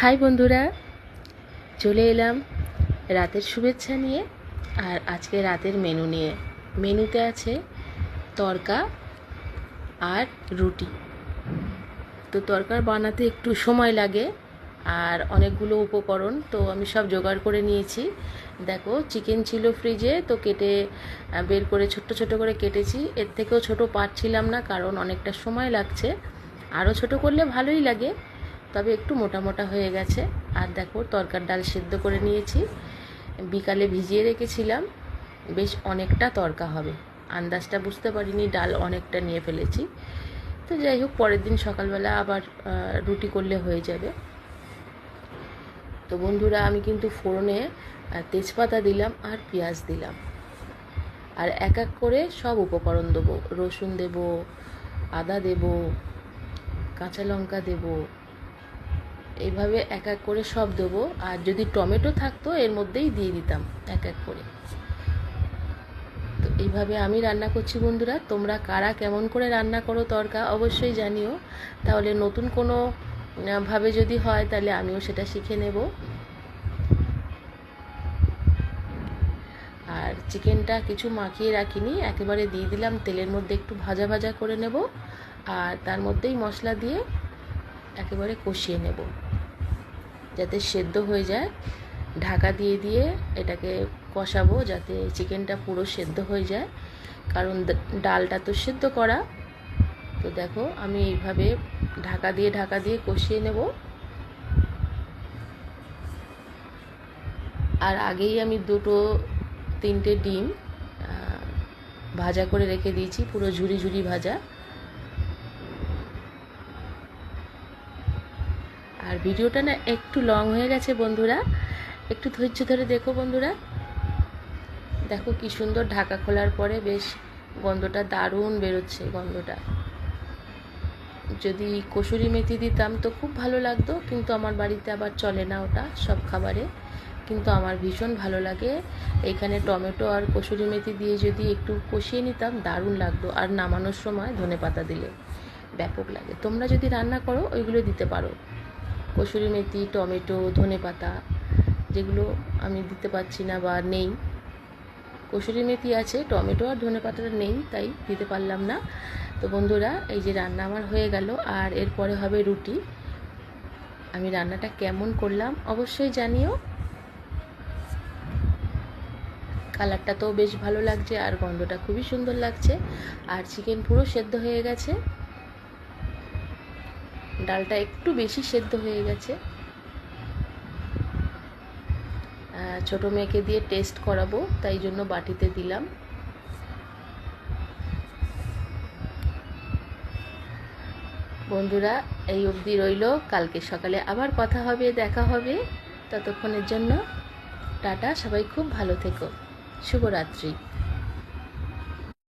High বন্ধুরা, চলে এলাম রাতের শুভেচ্ছা নিয়ে। আর আজকে রাতের মেনু নিয়ে। মেনুতে আছে তড়কা আর রুটি। তো তড়কা বানাতে একটু সময় লাগে আর অনেকগুলো উপকরণ, তো আমি সব জোগাড় করে নিয়েছি। দেখো, চিকেন ছিল ফ্রিজে, তো কেটে বের করে ছোট্ট ছোট করে কেটেছি। এর থেকেও ছোট পারছিলাম না, কারণ অনেকটা সময় লাগছে। আরও ছোট করলে ভালোই লাগে, তবে একটু মোটা মোটা হয়ে গেছে। আর দেখো, তরকার ডাল সেদ্ধ করে নিয়েছি, বিকালে ভিজিয়ে রেখেছিলাম। বেশ অনেকটা তরকা হবে, আন্দাজটা বুঝতে পারিনি, ডাল অনেকটা নিয়ে ফেলেছি। তো যাই হোক, পরের দিন সকালবেলা আবার রুটি করলে হয়ে যাবে। তো বন্ধুরা, আমি কিন্তু ফোড়নে তেজপাতা দিলাম আর পেঁয়াজ দিলাম, আর এক এক করে সব উপকরণ দেবো। রসুন দেব, আদা দেব, কাঁচা লঙ্কা দেব, এইভাবে এক এক করে সব দেবো। আর যদি টমেটো থাকতো এর মধ্যেই দিয়ে দিতাম এক এক করে। তো এইভাবে আমি রান্না করছি বন্ধুরা। তোমরা কারা কেমন করে রান্না করো তড়কা অবশ্যই জানিও, তাহলে নতুন কোনো ভাবে যদি হয় তাহলে আমিও সেটা শিখে নেব। আর চিকেনটা কিছু মাখিয়ে রাখিনি, একেবারে দিয়ে দিলাম তেলের মধ্যে, একটু ভাজা ভাজা করে নেব। আর তার মধ্যেই মশলা দিয়ে একেবারে কষিয়ে নেব যাতে সেদ্ধ হয়ে যায়। ঢাকা দিয়ে দিয়ে এটাকে কষাবো যাতে চিকেনটা পুরো সেদ্ধ হয়ে যায়, কারণ ডালটা তো সেদ্ধ করা। তো দেখো, আমি এইভাবে ঢাকা দিয়ে কষিয়ে নেব। আর আগেই আমি 2-3টে ডিম ভাজা করে রেখে দিয়েছি, পুরো ঝুরি ঝুরি ভাজা। আর ভিডিওটা না একটু লং হয়ে গেছে বন্ধুরা, একটু ধৈর্য ধরে দেখো বন্ধুরা। দেখো কি সুন্দর, ঢাকা খোলার পরে বেশ গন্ধটা দারুণ বেরোচ্ছে। গন্ধটা যদি কসুরি মেথি দিতাম তো খুব ভালো লাগতো, কিন্তু আমার বাড়িতে আবার চলে না ওটা সব খাবারে, কিন্তু আমার ভীষণ ভালো লাগে। এখানে টমেটো আর কসুরি মেথি দিয়ে যদি একটু কষিয়ে নিতাম দারুণ লাগতো। আর নামানোর সময় ধনেপাতা দিলে ব্যাপক লাগে। তোমরা যদি রান্না করো ওইগুলো দিতে পারো, কসুরি মেথি, টমেটো, ধনেপাতা, যেগুলো আমি দিতে পারছি না বা নেই। কসুরি মেথি আছে, টমেটো আর ধনেপাতাটা নেই, তাই দিতে পারলাম না। তো বন্ধুরা, এই যে রান্না আমার হয়ে গেল, আর এরপরে হবে রুটি। আমি রান্নাটা কেমন করলাম অবশ্যই জানিও। কালারটা তো বেশ ভালো লাগছে আর গন্ধটা খুবই সুন্দর লাগছে। আর চিকেন পুরো সেদ্ধ হয়ে গেছে, ডালটা একটু বেশি সেদ্ধ হয়ে গেছে। ছোট মেয়েকে দিয়ে টেস্ট করাবো, তাই জন্য বাটিতে দিলাম। বন্ধুরা, এই অবধি রইল, কালকে সকালে আবার কথা হবে, দেখা হবে। ততক্ষণের জন্য টাটা, সবাই খুব ভালো থেকো, শুভরাত্রি।